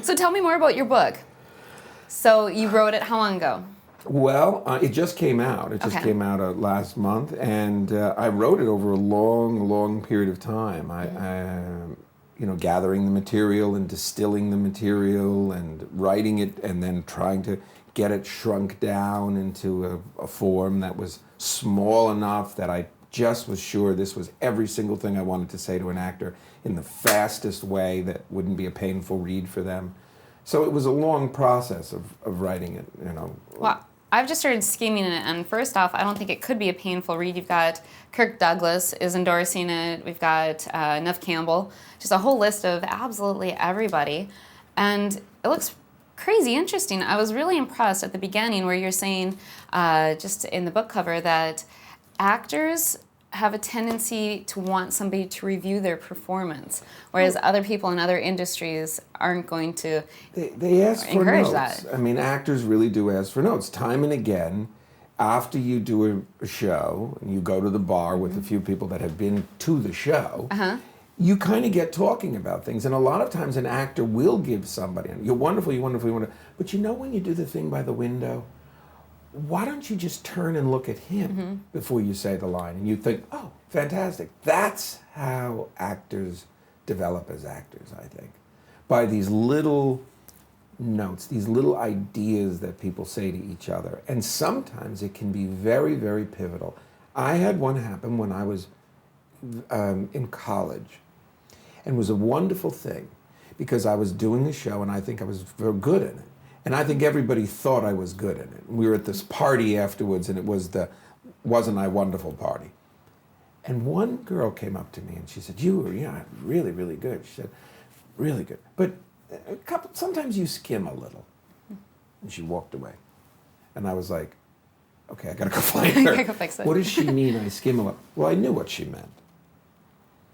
So tell me more about your book. So you wrote it how long ago? Well, it just came out. It just came out last month, and I wrote it over a long, long period of time. Gathering the material and distilling the material and writing it, and then trying to get it shrunk down into a form that was small enough that I just was sure this was every single thing I wanted to say to an actor in the fastest way that wouldn't be a painful read for them. So it was a long process of writing it, Well, I've just started skimming it, and first off, I don't think it could be a painful read. You've got Kirk Douglas is endorsing it. We've got Neff Campbell, just a whole list of absolutely everybody. And it looks crazy interesting. I was really impressed at the beginning where you're saying, just in the book cover, that actors have a tendency to want somebody to review their performance, whereas other people in other industries aren't going to they ask for encourage notes. that. I mean, actors really do ask for notes. Time and again, after you do a show, and you go to the bar with a few people that have been to the show, you kind of get talking about things. And a lot of times an actor will give somebody, you're wonderful, you're wonderful, you're wonderful. But when you do the thing by the window, why don't you just turn and look at him before you say the line? And you think, oh, fantastic. That's how actors develop as actors, I think. By these little notes, these little ideas that people say to each other. And sometimes it can be very, very pivotal. I had one happen when I was in college. And it was a wonderful thing because I was doing a show and I think I was very good in it. And I think everybody thought I was good in it. We were at this party afterwards, and it was the Wasn't I Wonderful party. And one girl came up to me, and she said, you were really, really good. She said, really good. But sometimes you skim a little. And she walked away. And I was like, okay, I got to go find her. I go fix it. What does she mean I skim a little? Well, I knew what she meant,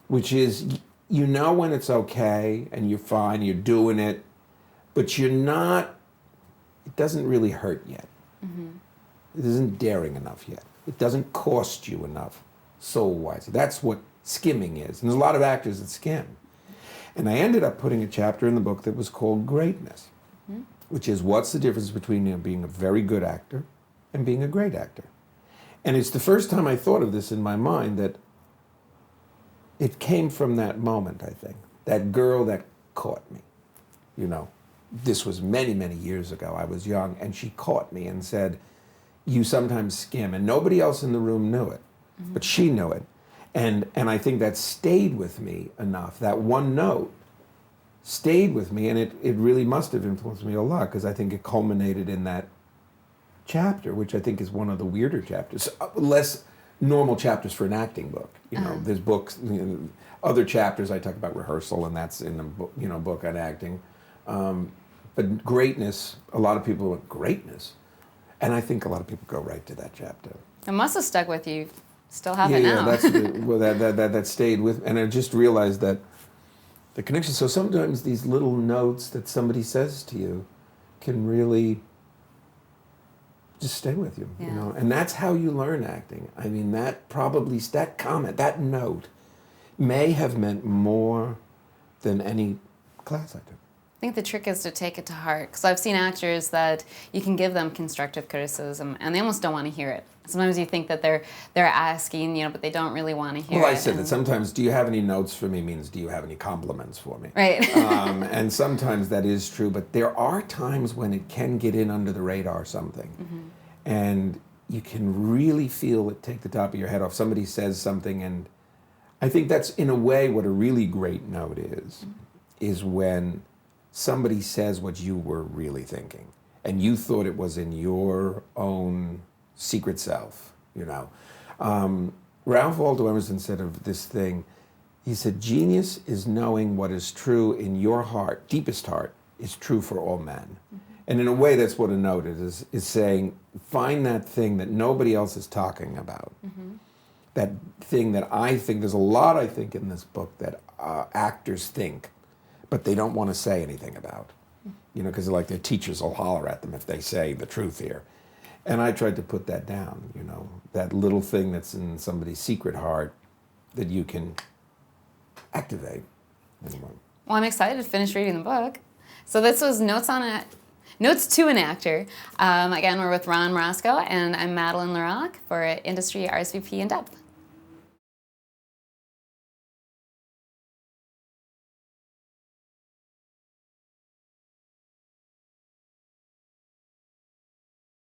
which is when it's okay, and you're fine, you're doing it, but you're not. It doesn't really hurt yet. It isn't daring enough yet. It doesn't cost you enough soul-wise. That's what skimming is. And there's a lot of actors that skim. And I ended up putting a chapter in the book that was called Greatness, which is what's the difference between being a very good actor and being a great actor. And it's the first time I thought of this in my mind, that it came from that moment, I think. That girl that caught me, This was many, many years ago. I was young, and she caught me and said, you sometimes skim. And nobody else in the room knew it, but she knew it. And I think that stayed with me enough. That one note stayed with me, and it really must have influenced me a lot, because I think it culminated in that chapter, which I think is one of the weirder chapters, less normal chapters for an acting book. There's books, other chapters I talk about rehearsal, and that's in the book on acting. But greatness, a lot of people want greatness. And I think a lot of people go right to that chapter. It must have stuck with you. Still have it now. That stayed with, and I just realized that the connection. So sometimes these little notes that somebody says to you can really just stay with you, And that's how you learn acting. I mean, that comment, that note may have meant more than any class I took. I think the trick is to take it to heart, because I've seen actors that you can give them constructive criticism and they almost don't want to hear it. Sometimes you think that they're asking, but they don't really want to hear it. Well, I said that sometimes, do you have any notes for me means, do you have any compliments for me? Right. And sometimes that is true, but there are times when it can get in under the radar, something. And you can really feel it take the top of your head off. Somebody says something, and I think that's in a way what a really great note is when somebody says what you were really thinking, and you thought it was in your own secret self, Ralph Waldo Emerson said of this thing, he said, genius is knowing what is true in your heart, deepest heart, is true for all men. And in a way, that's what a note is saying, find that thing that nobody else is talking about. That thing that I think, there's a lot I think in this book that actors think, but they don't want to say anything about, because like their teachers will holler at them if they say the truth here. And I tried to put that down, that little thing that's in somebody's secret heart that you can activate. Well, I'm excited to finish reading the book. So this was Notes to an Actor. Again, we're with Ron Marasco, and I'm Madeline LaRock for Industry RSVP In-Depth.